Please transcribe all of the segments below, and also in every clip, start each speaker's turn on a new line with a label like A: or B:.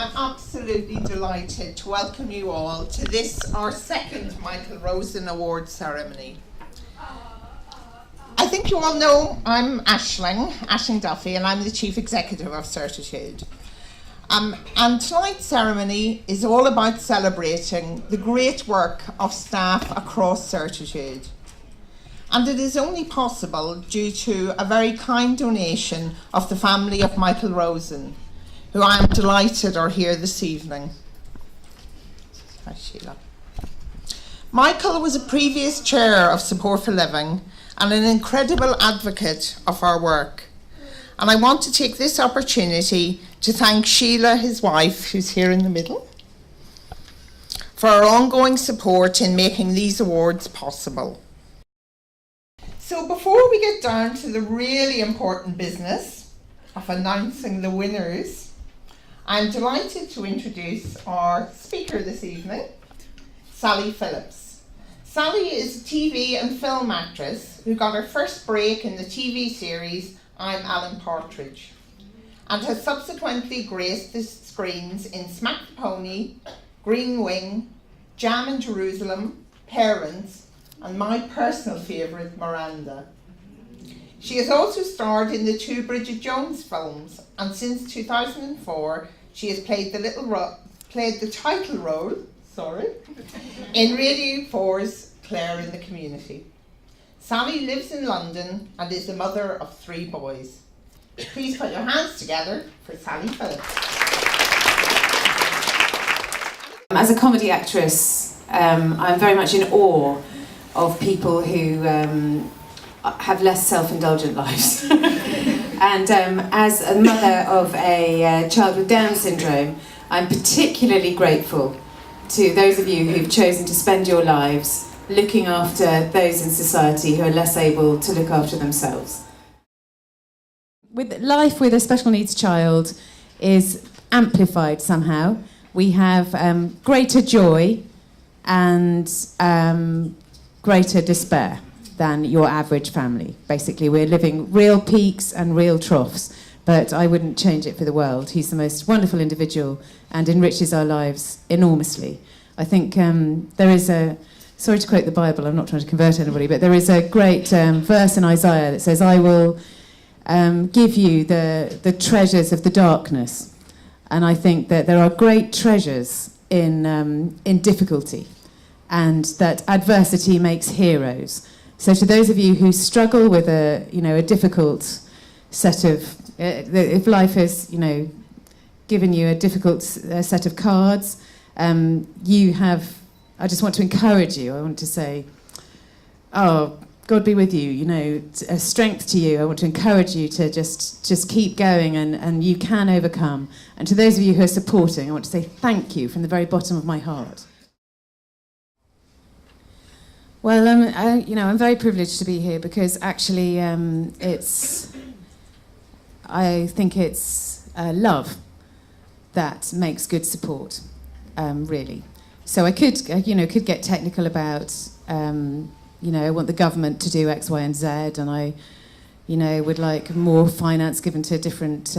A: I'm absolutely delighted to welcome you all to this, our second Michael Rosen Award ceremony. I think you all know I'm Aisling Duffy, and I'm the Chief Executive of Certitude. And tonight's ceremony is all about celebrating the great work of staff across Certitude. And it is only possible due to a very kind donation of the family of Michael Rosen, who I am delighted are here this evening. Hi, Sheila. Michael was a previous chair of Support for Living and an incredible advocate of our work. And I want to take this opportunity to thank Sheila, his wife, who's here in the middle, for her ongoing support in making these awards possible. So before we get down to the really important business of announcing the winners, I'm delighted to introduce our speaker this evening, Sally Phillips. Sally is a TV and film actress who got her first break in the TV series I'm Alan Partridge, and has subsequently graced the screens in Smack the Pony, Green Wing, Jam in Jerusalem, Parents, and my personal favourite, Miranda. She has also starred in the 2 Bridget Jones films, and since 2004 she has played the title role in Radio 4's Claire in the Community. Sally lives in London and is the mother of 3 boys. Please put your hands together for Sally Phillips.
B: As a comedy actress, I'm very much in awe of people who have less self-indulgent lives. And as a mother of a child with Down syndrome, I'm particularly grateful to those of you who've chosen to spend your lives looking after those in society who are less able to look after themselves. Life with a special needs child is amplified somehow. We have greater joy and greater despair than your average family. Basically, we're living real peaks and real troughs, but I wouldn't change it for the world. He's the most wonderful individual and enriches our lives enormously. I think there is a, sorry to quote the Bible, I'm not trying to convert anybody, but there is a great verse in Isaiah that says, I will give you the treasures of the darkness. And I think that there are great treasures in difficulty, and that adversity makes heroes. So to those of you who struggle with a difficult set of, if life has given you a difficult set of cards, I just want to encourage you. I want to say, oh, God be with you, strength to you. I want to encourage you to just keep going, and you can overcome. And to those of you who are supporting, I want to say thank you from the very bottom of my heart. Well, I'm very privileged to be here because actually I think it's love that makes good support, really. So I could get technical about, I want the government to do X, Y, and Z, and I, would like more finance given to different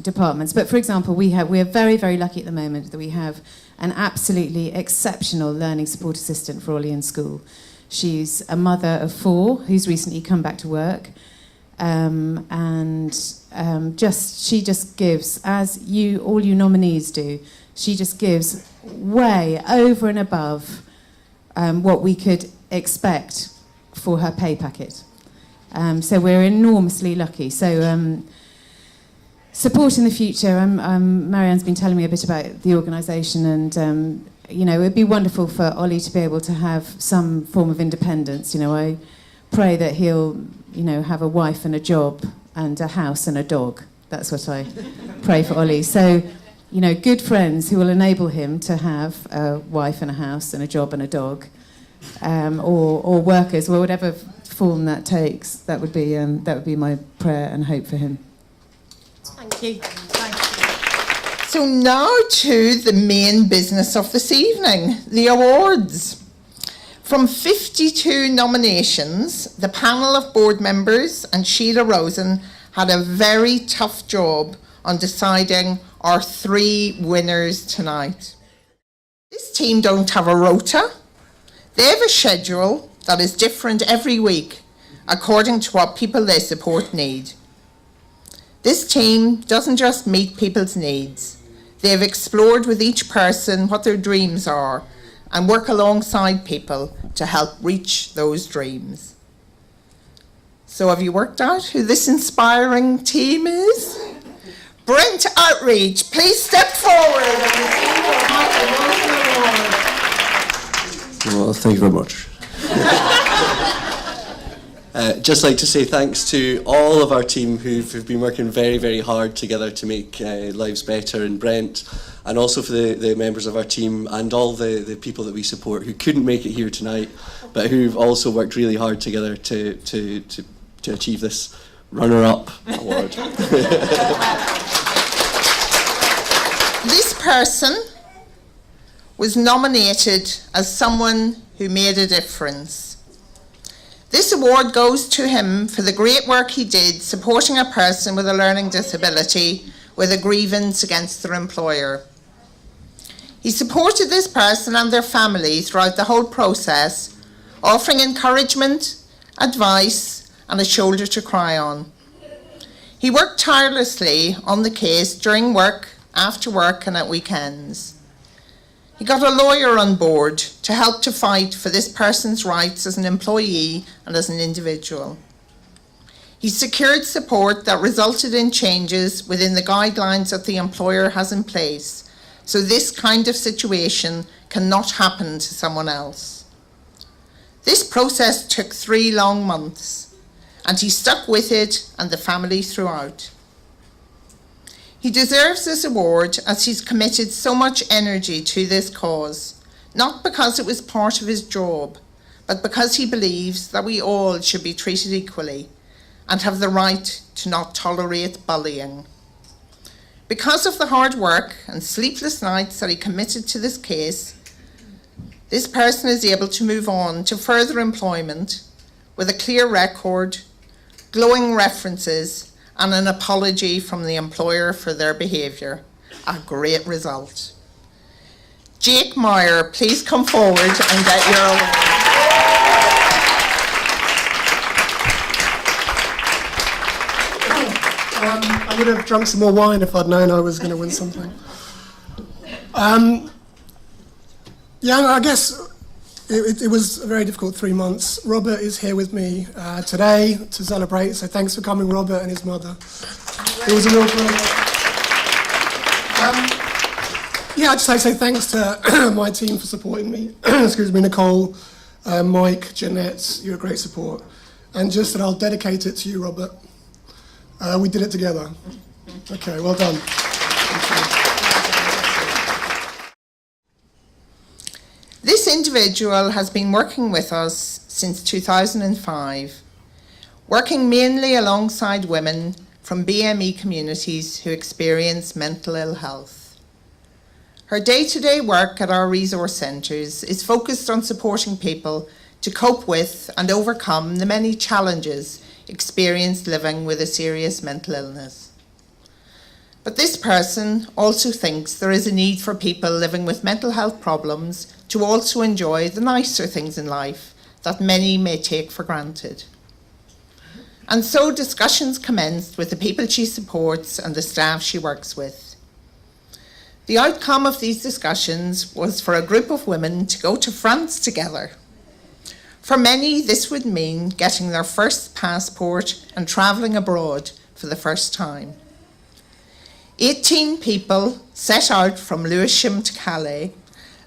B: departments. But for example, we are very, very lucky at the moment that we have an absolutely exceptional learning support assistant for Ollie in school. She's a mother of 4 who's recently come back to work, she just gives, as all you nominees do. She just gives way over and above what we could expect for her pay packet. So we're enormously lucky. So support in the future. Marianne's been telling me a bit about the organisation, and it would be wonderful for Ollie to be able to have some form of independence. I pray that he'll have a wife and a job and a house and a dog. That's what I pray for Ollie. So good friends who will enable him to have a wife and a house and a job and a dog, or workers, or whatever form that takes. That would be my prayer and hope for him.
A: Thank you. Thank you. So now to the main business of this evening, the awards. From 52 nominations, the panel of board members and Sheila Rosen had a very tough job on deciding our 3 winners tonight. This team don't have a rota. They have a schedule that is different every week according to what people they support need. This team doesn't just meet people's needs. They have explored with each person what their dreams are and work alongside people to help reach those dreams. So have you worked out who this inspiring team is? Brent Outreach, please step forward and receive your Rosen Award.
C: Well, thank you very much. Just like to say thanks to all of our team who've been working very, very hard together to make lives better, and Brent, and also for the members of our team and all the people that we support who couldn't make it here tonight, but who've also worked really hard together to achieve this runner-up award.
A: This person was nominated as someone who made a difference. This award goes to him for the great work he did supporting a person with a learning disability with a grievance against their employer. He supported this person and their family throughout the whole process, offering encouragement, advice, and a shoulder to cry on. He worked tirelessly on the case during work, after work, and at weekends. He got a lawyer on board to help to fight for this person's rights as an employee and as an individual. He secured support that resulted in changes within the guidelines that the employer has in place, so this kind of situation cannot happen to someone else. This process took 3 long months, and he stuck with it and the family throughout. He deserves this award as he's committed so much energy to this cause, not because it was part of his job, but because he believes that we all should be treated equally and have the right to not tolerate bullying. Because of the hard work and sleepless nights that he committed to this case, this person is able to move on to further employment with a clear record, glowing references, and an apology from the employer for their behaviour. A great result. Jake Meyer, please come forward and get your award.
D: I would have drunk some more wine if I'd known I was going to win something. Yeah, I guess it was a very difficult 3 months. Robert is here with me today to celebrate, so thanks for coming, Robert and his mother. It was a real pleasure. Yeah, I'd just like to say thanks to my team for supporting me. Excuse me, Nicole, Mike, Jeanette, you're a great support. And just that I'll dedicate it to you, Robert. We did it together. Okay, well done.
A: This individual has been working with us since 2005, working mainly alongside women from BME communities who experience mental ill health. Her day-to-day work at our resource centres is focused on supporting people to cope with and overcome the many challenges experienced living with a serious mental illness. But this person also thinks there is a need for people living with mental health problems to also enjoy the nicer things in life that many may take for granted. And so discussions commenced with the people she supports and the staff she works with. The outcome of these discussions was for a group of women to go to France together. For many, this would mean getting their first passport and travelling abroad for the first time. 18 people set out from Lewisham to Calais,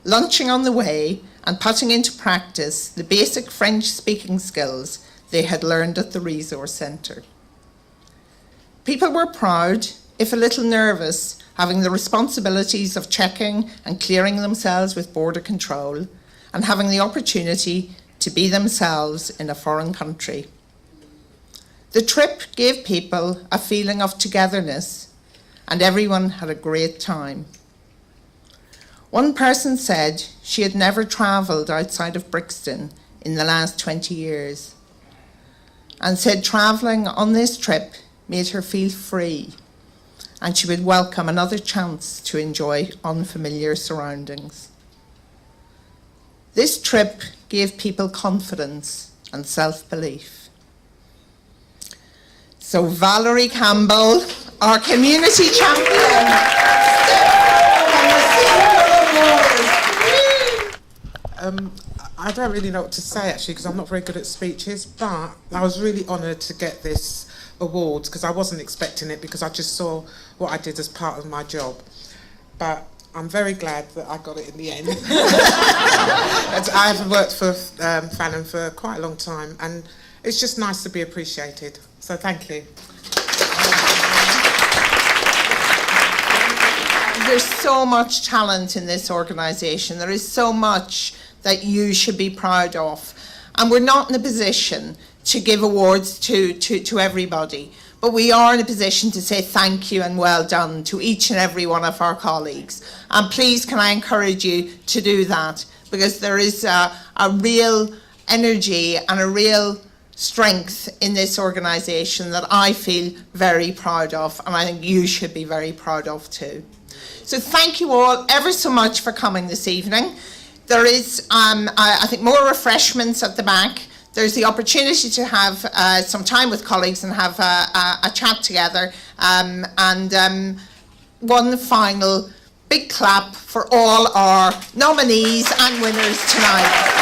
A: lunching on the way and putting into practice the basic French-speaking skills they had learned at the resource centre. People were proud, if a little nervous, having the responsibilities of checking and clearing themselves with border control and having the opportunity to be themselves in a foreign country. The trip gave people a feeling of togetherness, and everyone had a great time. One person said she had never travelled outside of Brixton in the last 20 years, and said travelling on this trip made her feel free and she would welcome another chance to enjoy unfamiliar surroundings. This trip gave people confidence and self-belief. So Valerie Campbell, our community champion.
E: I don't really know what to say actually because I'm not very good at speeches, but I was really honoured to get this award because I wasn't expecting it because I just saw what I did as part of my job. But I'm very glad that I got it in the end. I have worked for Fallon for quite a long time and it's just nice to be appreciated. So thank you.
A: There's so much talent in this organisation. There is so much that you should be proud of. And we're not in a position to give awards to everybody, but we are in a position to say thank you and well done to each and every one of our colleagues. And please, can I encourage you to do that, because there is a real energy and a real strength in this organisation that I feel very proud of, and I think you should be very proud of too. So thank you all ever so much for coming this evening. There is, I think, more refreshments at the back. There's the opportunity to have some time with colleagues and have a chat together. One final big clap for all our nominees and winners tonight.